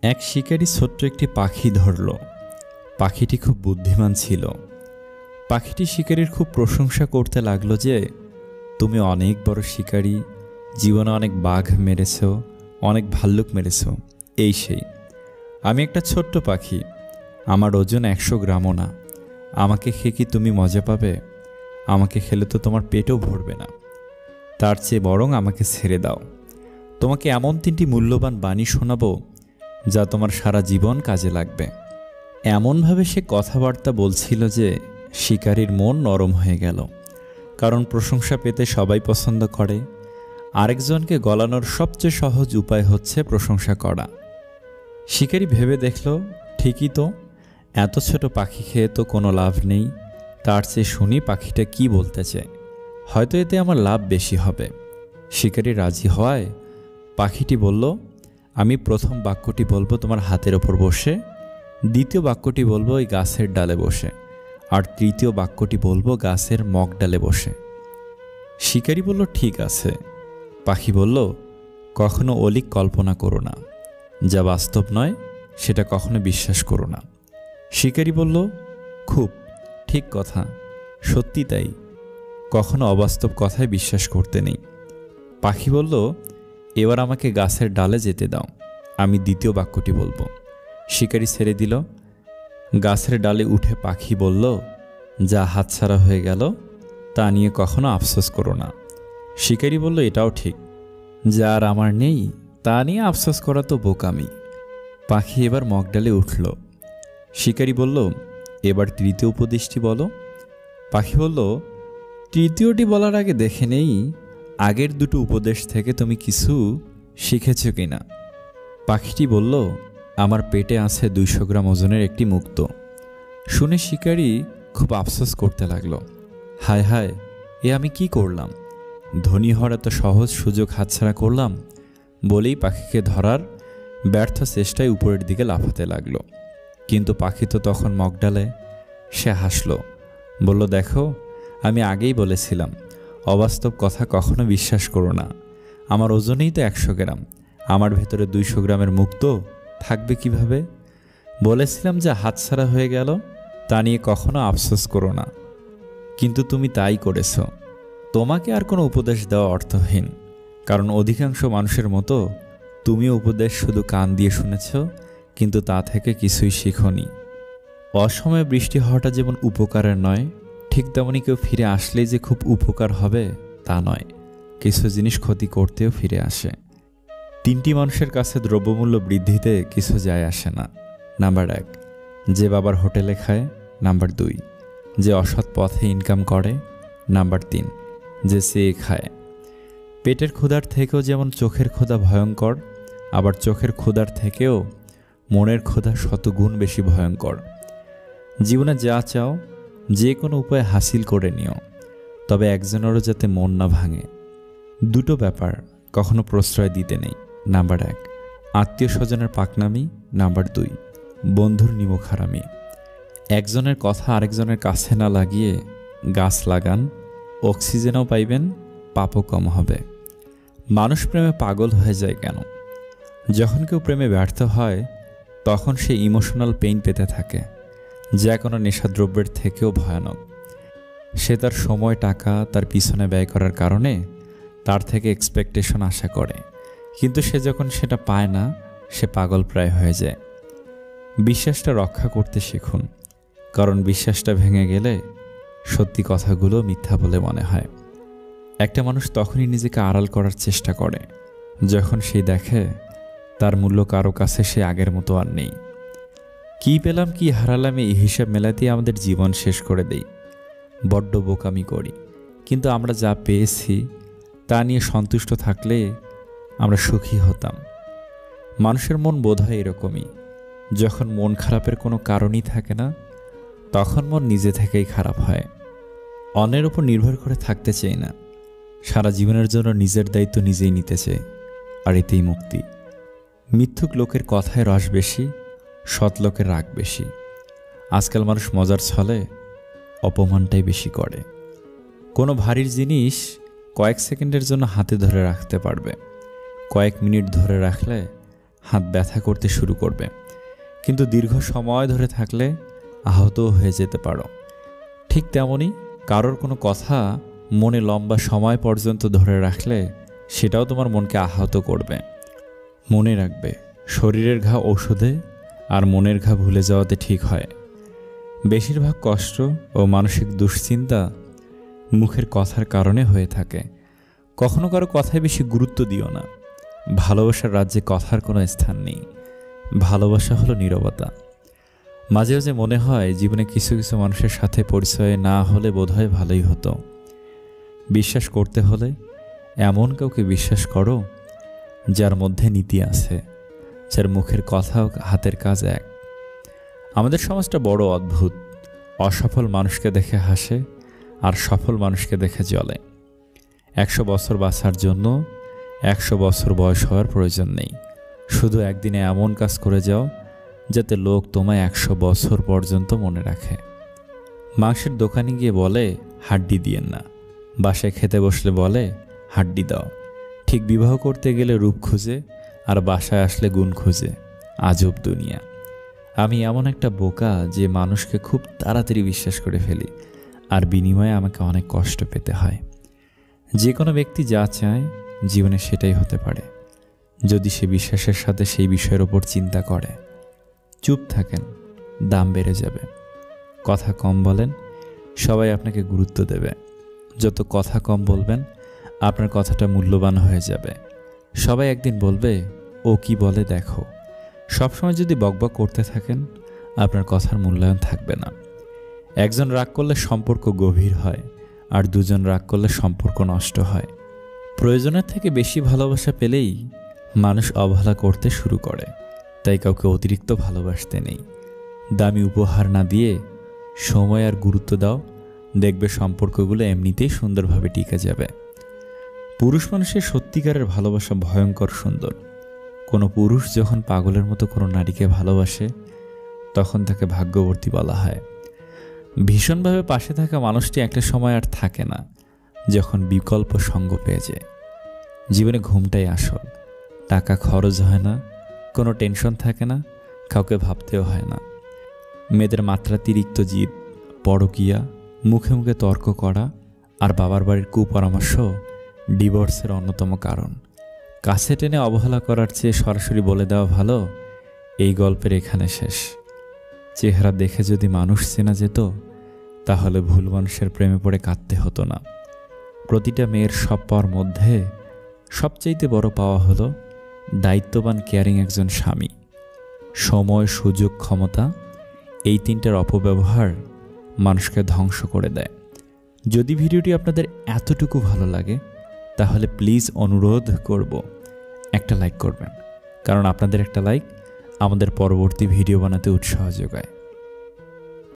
এক শিকারী ছোট্ট একটি পাখি ধরল। পাখিটি খুব বুদ্ধিমান ছিল। পাখিটি শিকারীর খুব প্রশংসা করতে লাগলো যে, তুমি অনেক বড় শিকারী, জীবনে অনেক বাঘ মেরেছ, অনেক ভাল্লুক মেরেছ, এই সেই। আমি একটা ছোট্ট পাখি, আমার ওজন 100 গ্রামও না। আমাকে খেয়ে কি তুমি মজা পাবে? আমাকে খেলে তো তোমার পেটও ভরবে না। তার চেয়ে বরং আমাকে ছেড়ে দাও। তোমাকে এমন 3টি মূল্যবান বাণী শোনাবো যা তোমার সারা জীবন কাজে লাগবে। এমনভাবে সে কথাবার্তা বলছিল যে শিকারীর মন নরম হয়ে গেল। কারণ প্রশংসা পেতে সবাই পছন্দ করে। আরেকজনকে গলানোর সবচেয়ে সহজ উপায় হচ্ছে প্রশংসা করা। শিকারী ভেবে দেখল, ঠিকই তো, এত ছোট পাখি খেয়ে তো কোনো লাভ নেই। তার চেয়ে শুনি পাখিটা কি বলতে চায়, হয়তো এতে আমার লাভ বেশি হবে। শিকারী রাজি হওয়ায় পাখিটি বলল, আমি প্রথম বাক্যটি বলবো তোমার হাতের ওপর বসে, দ্বিতীয় বাক্যটি বলবো ওই গাছের ডালে বসে, আর তৃতীয় বাক্যটি বলবো গাছের মগডালে বসে। শিকারী বলল, ঠিক আছে। পাখি বলল, কখনো অলীক কল্পনা করো না, যা বাস্তব নয় সেটা কখনো বিশ্বাস করো না। শিকারী বলল, খুব ঠিক কথা, সত্যি তাই, কখনো অবাস্তব কথায় বিশ্বাস করতে নেই। পাখি বলল, এবার আমাকে গাছের ডালে যেতে দাও, আমি দ্বিতীয় বাক্যটি বলবো। শিকারী ছেড়ে দিল। গাছের ডালে উঠে পাখি বলল, যা হাতছাড়া হয়ে গেল তা নিয়ে কখনো আফসোস করো না। শিকারী বলল, এটাও ঠিক, যা আর আমার নেই তা নিয়ে আফসোস করা তো বোকামি। পাখি এবার মগডালে উঠল। শিকারী বলল, এবার তৃতীয় উপদেশটি বলো। পাখি বলল, তৃতীয়টি বলার আগে দেখে নেই আগের দুটো উপদেশ থেকে তুমি কিছু শিখেছ কিনা। পাখিটি বলল, আমার পেটে আছে 200 গ্রাম ওজনের একটি মুক্ত। শুনে শিকারী খুব আফসোস করতে লাগলো। হায় হায়, এ আমি কি করলাম? ধনী হওয়ার এত সহজ সুযোগ হাতছাড়া করলাম। বলেই পাখিকে ধরার ব্যর্থ চেষ্টায় উপরের দিকে লাফাতে লাগলো। কিন্তু পাখি তো তখন মগডালে। সে হাসল, বলল, দেখো, আমি আগেই বলেছিলাম অবাস্তব কথা কখনো বিশ্বাস করো না। আমার ওজনেই তো 100 গ্রাম, আমার ভেতরে 200 গ্রামের মুক্ত থাকবে কিভাবে? বলেছিলাম যে হাতছাড়া হয়ে গেল তা নিয়ে কখনো আফসোস করো না, কিন্তু তুমি তাই করেছ। তোমাকে আর কোনো উপদেশ দেওয়া অর্থহীন, কারণ অধিকাংশ মানুষের মতো তুমিও উপদেশ শুধু কান দিয়ে শুনেছ, কিন্তু তা থেকে কিছুই শিখোনি। অসময়ে বৃষ্টি হওয়াটা যেমন উপকারের নয়, ঠিক তেমনি কেউ ফিরে আসলেই যে খুব উপকার হবে তা নয়। কিছু জিনিস ক্ষতি করতেও ফিরে আসে। 3টি মানুষের কাছে দ্রব্যমূল্য বৃদ্ধিতে কিছু যায় আসে না। নাম্বার 1, যে বাবার হোটেলে খায়। নাম্বার 2, যে অসৎ পথে ইনকাম করে। নাম্বার 3, যে চেয়ে খায়। পেটের ক্ষুধার থেকেও যেমন চোখের ক্ষুধা ভয়ঙ্কর, আবার চোখের ক্ষুধার থেকেও মনের ক্ষুধা শতগুণ বেশি ভয়ঙ্কর। জীবনে যা চাও যে কোনো উপায়ে হাসিল করে নিও, তবে একজনেরও যাতে মন না ভাঙে। দুটো ব্যাপার কখনো প্রশ্রয় দিতে নেই। নাম্বার 1, আত্মীয় স্বজনের পাকনামি। নাম্বার 2, বন্ধুর নিমুখারামি। একজনের কথা আরেকজনের কাছে না লাগিয়ে গাছ লাগান, অক্সিজেনও পাইবেন, পাপও কম হবে। মানুষ প্রেমে পাগল হয়ে যায় কেন? যখন কেউ প্রেমে ব্যর্থ হয় তখন সে ইমোশনাল পেইন পেতে থাকে, যা কোনো নেশাদ্রব্যের থেকেও ভয়ানক। সে তার সময় টাকা তার পিছনে ব্যয় করার কারণে তার থেকে এক্সপেকটেশন আশা করে, কিন্তু সে যখন সেটা পায় না সে পাগল প্রায় হয়ে যায়। বিশ্বাসটা রক্ষা করতে শিখুন, কারণ বিশ্বাসটা ভেঙে গেলে সত্যি কথাগুলো মিথ্যা বলে মনে হয়। একটা মানুষ তখনই নিজেকে আড়াল করার চেষ্টা করে যখন সে দেখে তার মূল্য কারো কাছে সে আগের মতো আর নেই। কি পেলাম কি হারালাম এই হিসাব মেলাতেই আমাদের জীবন শেষ করে দেই। বড্ড বোকামি করি, কিন্তু আমরা যা পেয়েছি তা নিয়ে সন্তুষ্ট থাকলে আমরা সুখী হতাম। মানুষের মন বোধহয় এরকমই, যখন মন খারাপের কোনো কারণই থাকে না তখন মন নিজে থেকেই খারাপ হয়। অন্যের উপর নির্ভর করে থাকতে চাই না, সারা জীবনের জন্য নিজের দায়িত্ব নিজেই নিতে চাই, আর এতেই মুক্তি। মিথ্যুক লোকের কথায় রস বেশি, সৎ লোকের রাগ বেশি। আজকাল মানুষ মজার ছলে অপমানটাই বেশি করে। কোনো ভারীর জিনিস কয়েক সেকেন্ডের জন্য হাতে ধরে রাখতে পারবে, কয়েক মিনিট ধরে রাখলে হাত ব্যথা করতে শুরু করবে, কিন্তু দীর্ঘ সময় ধরে থাকলে আহতও হয়ে যেতে পারো। ঠিক তেমনই কারোর কোনো কথা মনে লম্বা সময় পর্যন্ত ধরে রাখলে সেটাও তোমার মনকে আহত করবে। মনে রাখবে, শরীরের ঘা ঔষধে আর মনের ঘা ভুলে যাওয়াতে ঠিক হয়। বেশিরভাগ কষ্ট ও মানসিক দুশ্চিন্তা মুখের কথার কারণে হয়ে থাকে। কখনো কারো কথায় বেশি গুরুত্ব দিও না। ভালোবাসার রাজ্যে কথার কোনো স্থান নেই। ভালোবাসা হলো নীরবতা। মাঝে মাঝে মনে হয় জীবনে কিছু কিছু মানুষের সাথে পরিচয় না হলে বোধহয় ভালোই হতো। বিশ্বাস করতে হলে এমন কাউকে বিশ্বাস করো যার মধ্যে নীতি আছে, যার মুখের কথা ও হাতের কাজ এক। আমাদের সমাজটা বড় অদ্ভুত। অসফল মানুষকে দেখে হাসে আর সফল মানুষকে দেখে জ্বলে। 100 বছর বাঁচার জন্য 100 বছর বয়স হওয়ার প্রয়োজন নেই। শুধু একদিনে এমন কাজ করে যাও যাতে লোক তোমায় 100 বছর পর্যন্ত মনে রাখে। মাংসের দোকানে গিয়ে বলে হাড্ডি দিয়েন না, বাসায় খেতে বসলে বলে হাড্ডি দাও। ঠিক বিবাহ করতে গেলে রূপ খুঁজে আর বাসায় আসলে গুণ খুঁজে। আজব দুনিয়া। আমি এমন একটা বোকা যে মানুষকে খুব তাড়াতাড়ি বিশ্বাস করে ফেলি, আর বিনিময়ে আমাকে অনেক কষ্ট পেতে হয়। যে কোনো ব্যক্তি যা চায় জীবনে সেটাই হতে পারে, যদি সে বিশ্বাসের সাথে সেই বিষয়ের ওপর চিন্তা করে। চুপ থাকেন, দাম বেড়ে যাবে। কথা কম বলেন, সবাই আপনাকে গুরুত্ব দেবে। যত কথা কম বলবেন আপনার কথাটা মূল্যবান হয়ে যাবে। সবাই একদিন বলবে ও কি বলে দেখো। সবসময় যদি বকবক করতে থাকেন আপনার কথার মূল্যায়ন থাকবে না। একজন রাগ করলে সম্পর্ক গভীর হয়, আর দুজন রাগ করলে সম্পর্ক নষ্ট হয়। প্রয়োজনের থেকে বেশি ভালোবাসা পেলেই মানুষ অবহেলা করতে শুরু করে। তাই কাউকে অতিরিক্ত ভালোবাসতে নেই। দামি উপহার না দিয়ে সময় আর গুরুত্ব দাও, দেখবে সম্পর্কগুলো এমনিতেই সুন্দরভাবে টিকে যাবে। পুরুষ মানুষের সত্যিকারের ভালোবাসা ভয়ঙ্কর সুন্দর। কোনো পুরুষ যখন পাগলের মতো কোনো নারীকে ভালোবাসে তখন তাকে ভাগ্যবতী বলা হয়। ভীষণভাবে পাশে থাকা মানুষটি একটা সময় আর থাকে না, যখন বিকল্প সঙ্গ পেয়ে যায়। জীবনে ঘুমটাই আসল। টাকা খরচ হয় না, কোনো টেনশন থাকে না, কাউকে ভাবতেও হয় না। মেয়েদের মাত্রাতিরিক্ত জিদ, পরকীয়া, মুখে মুখে তর্ক করা আর বাবার বাড়ির কুপরামর্শ ডিভোর্সের অন্যতম কারণ। কাছে টেনে অবহেলা করার চেয়ে সরাসরি বলে দেওয়া ভালো, এই গল্পের এখানে শেষ। চেহারা দেখে যদি মানুষ চেনা যেত তাহলে ভুল মানুষের প্রেমে পড়ে কাঁদতে হতো না। প্রতিটা মেয়ের সব পাওয়ার মধ্যে সবচাইতে বড় পাওয়া হলো দায়িত্ববান কেয়ারিং একজন স্বামী। সময়, সুযোগ, ক্ষমতা, এই তিনটার অপব্যবহার মানুষকে ধ্বংস করে দেয়। যদি ভিডিওটি আপনাদের এতটুকু ভালো লাগে তাহলে প্লিজ অনুরোধ করব একটা লাইক করবেন, কারণ আপনাদের একটা লাইক আমাদের পরবর্তী ভিডিও বানাতে উৎসাহ যোগায়।